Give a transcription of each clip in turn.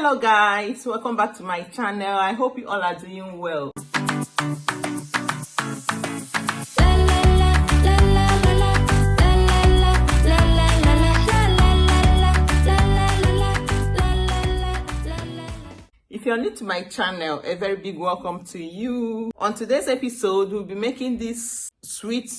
Hello guys, welcome back to my channel. I hope you all are doing well. If you're new to my channel, a very big welcome to you. On today's episode, we'll be making this sweet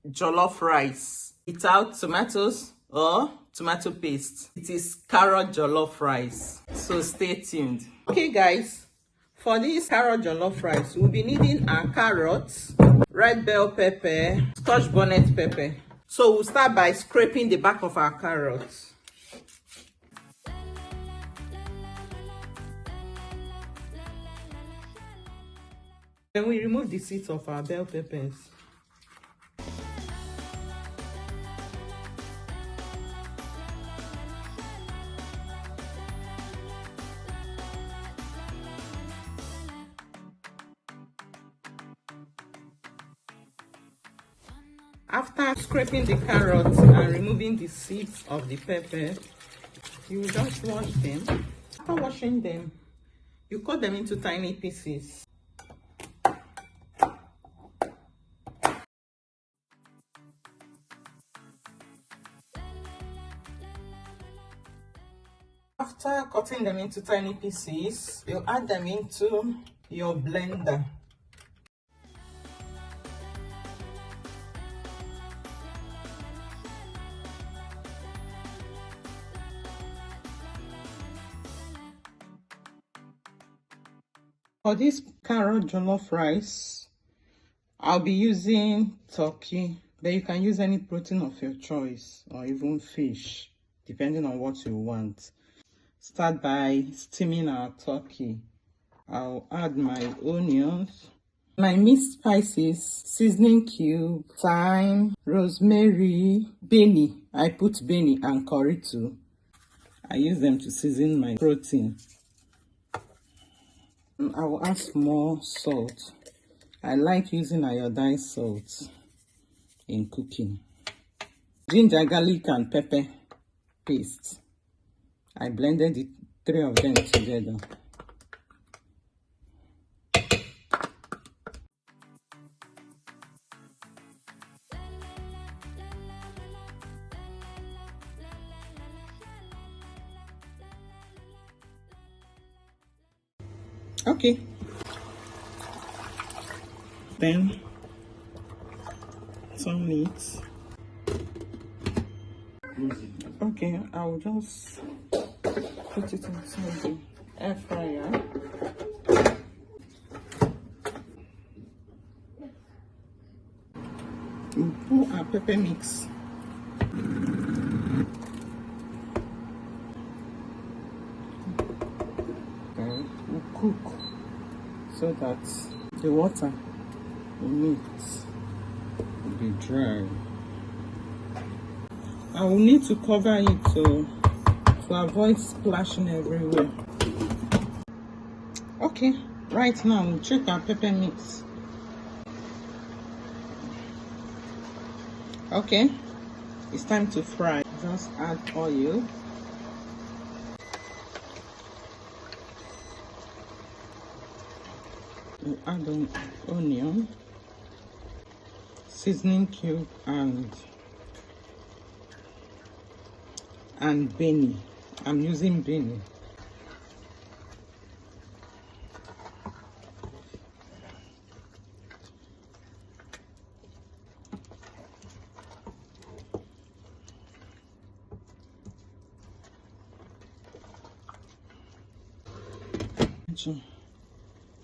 jollof rice without tomatoes or tomato paste. It is carrot jollof rice, so stay tuned. Okay guys, for this carrot jollof rice, we'll be needing our carrots, red bell pepper, Scotch bonnet pepper. So we'll start by scraping the back of our carrots. Then we remove the seeds of our bell peppers. After scraping the carrots and removing the seeds of the pepper, you just wash them. After washing them, you cut them into tiny pieces. After cutting them into tiny pieces, you add them into your blender. For this carrot jollof rice, I'll be using turkey, but you can use any protein of your choice or even fish, depending on what you want. Start by steaming our turkey. I'll add my onions, my mixed spices, seasoning cube, thyme, rosemary, benny. I put benny and curry too. I use them to season my protein. I will add more salt. I like using iodized salt in cooking. Ginger, garlic, and pepper paste. I blended the three of them together. Okay. Then some meat. Okay, I'll just put it inside the air fryer. We'll put our pepper mix. Okay, we'll cook so that the water in it will be dry. I will need to cover it to avoid splashing everywhere. Okay, right now we'll check our pepper mix. Okay, it's time to fry. Just add oil. We'll add an onion, seasoning cube, and benny. I'm using benny.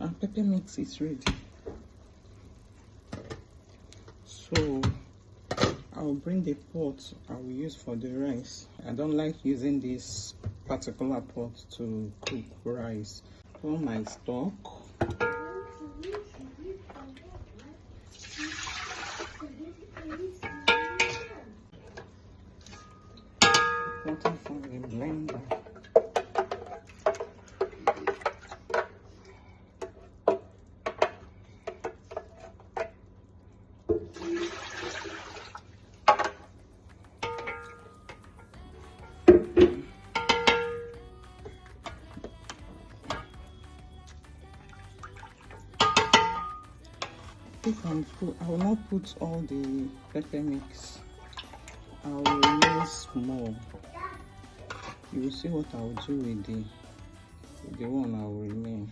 Our pepper mix is ready. So I'll bring the pot I will use for the rice. I don't like using this particular pot to cook rice. For my stock. Water from the blender. I will not put all the pepper mix. I will remain small. You will see what I will do with the one I will remain.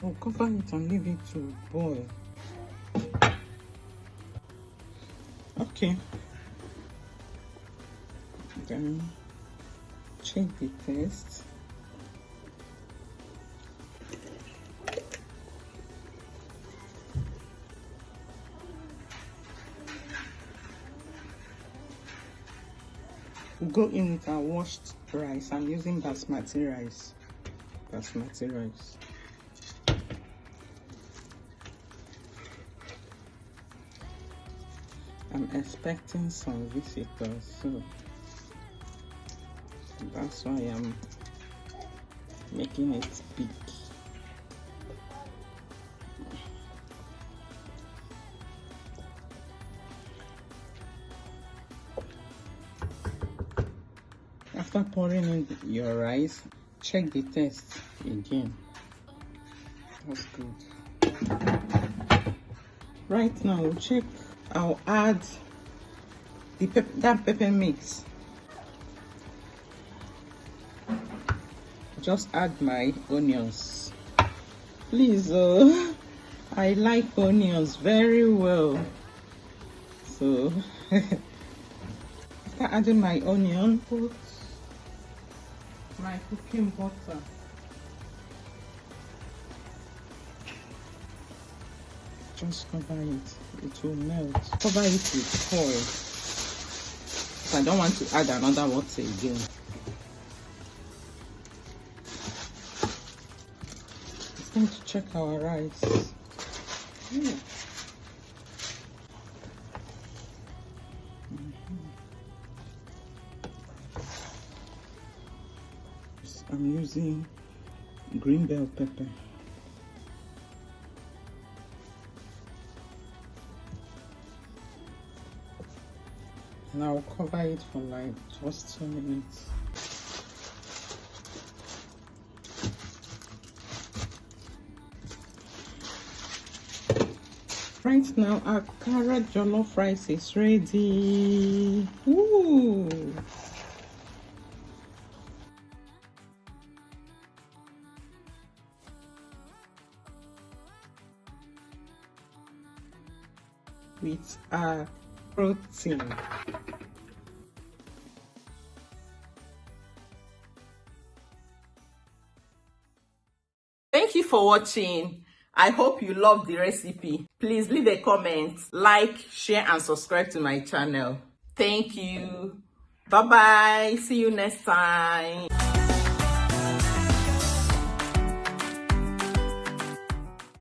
I'll cover it and leave it to boil. Okay. Then check the taste. We'll go in with our washed rice. I'm using basmati rice. I'm expecting some visitors, so that's why I'm making it big. After pouring in your rice, check the taste again. That's good. Right now, we'll check. I'll add that pepper mix. Just add my onions. Please, I like onions very well. So, after adding my onion, put my cooking butter. Just cover it. It will melt. Cover it with foil. I don't want to add another water again. It's time to check our rice. I'm using green bell pepper. And I'll cover it for like just 2 minutes. Right now, our carrot jollof rice is ready. Ooh. With our protein. Thank you for watching. I hope you loved the recipe. Please leave a comment, like, share, and subscribe to my channel. Thank you. Bye bye. See you next time.